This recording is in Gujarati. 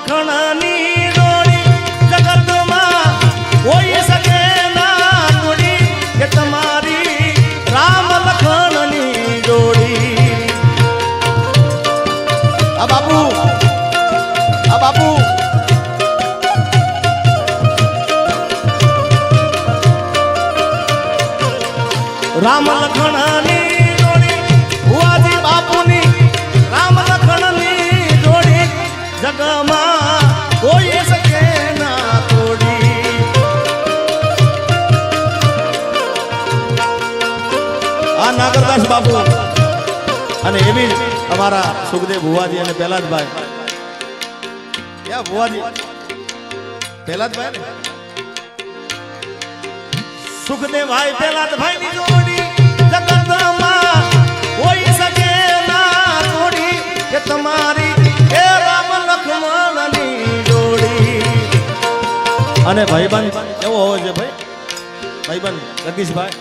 લખણની જોડી જગતમાં કોઈ શકે ના જોડી કે તમારી રામ લખણની જોડી. આ બાપુ રામ લખણની જોડી ભુવાજી બાપુની રામ લખણની જોડી જગમાં કોઈ શકે ના તોડી. આ નાગરદાસ બાપુ અને એવી અમારા સુખદેવ ભુવાજી અને પહેલાદભાઈ. ક્યાં ભુવાજી? પહેલાદભાઈ ને સુખદેવભાઈ પહેલાદભાઈ ની જોડી જગતમાં કોઈ શકે ના તોડી કે તમારી એ રામ લક્ષ્મણની જોડી. અને ભાઈબંધ એવો હોવો છે ભાઈબંધ જગદીશભાઈ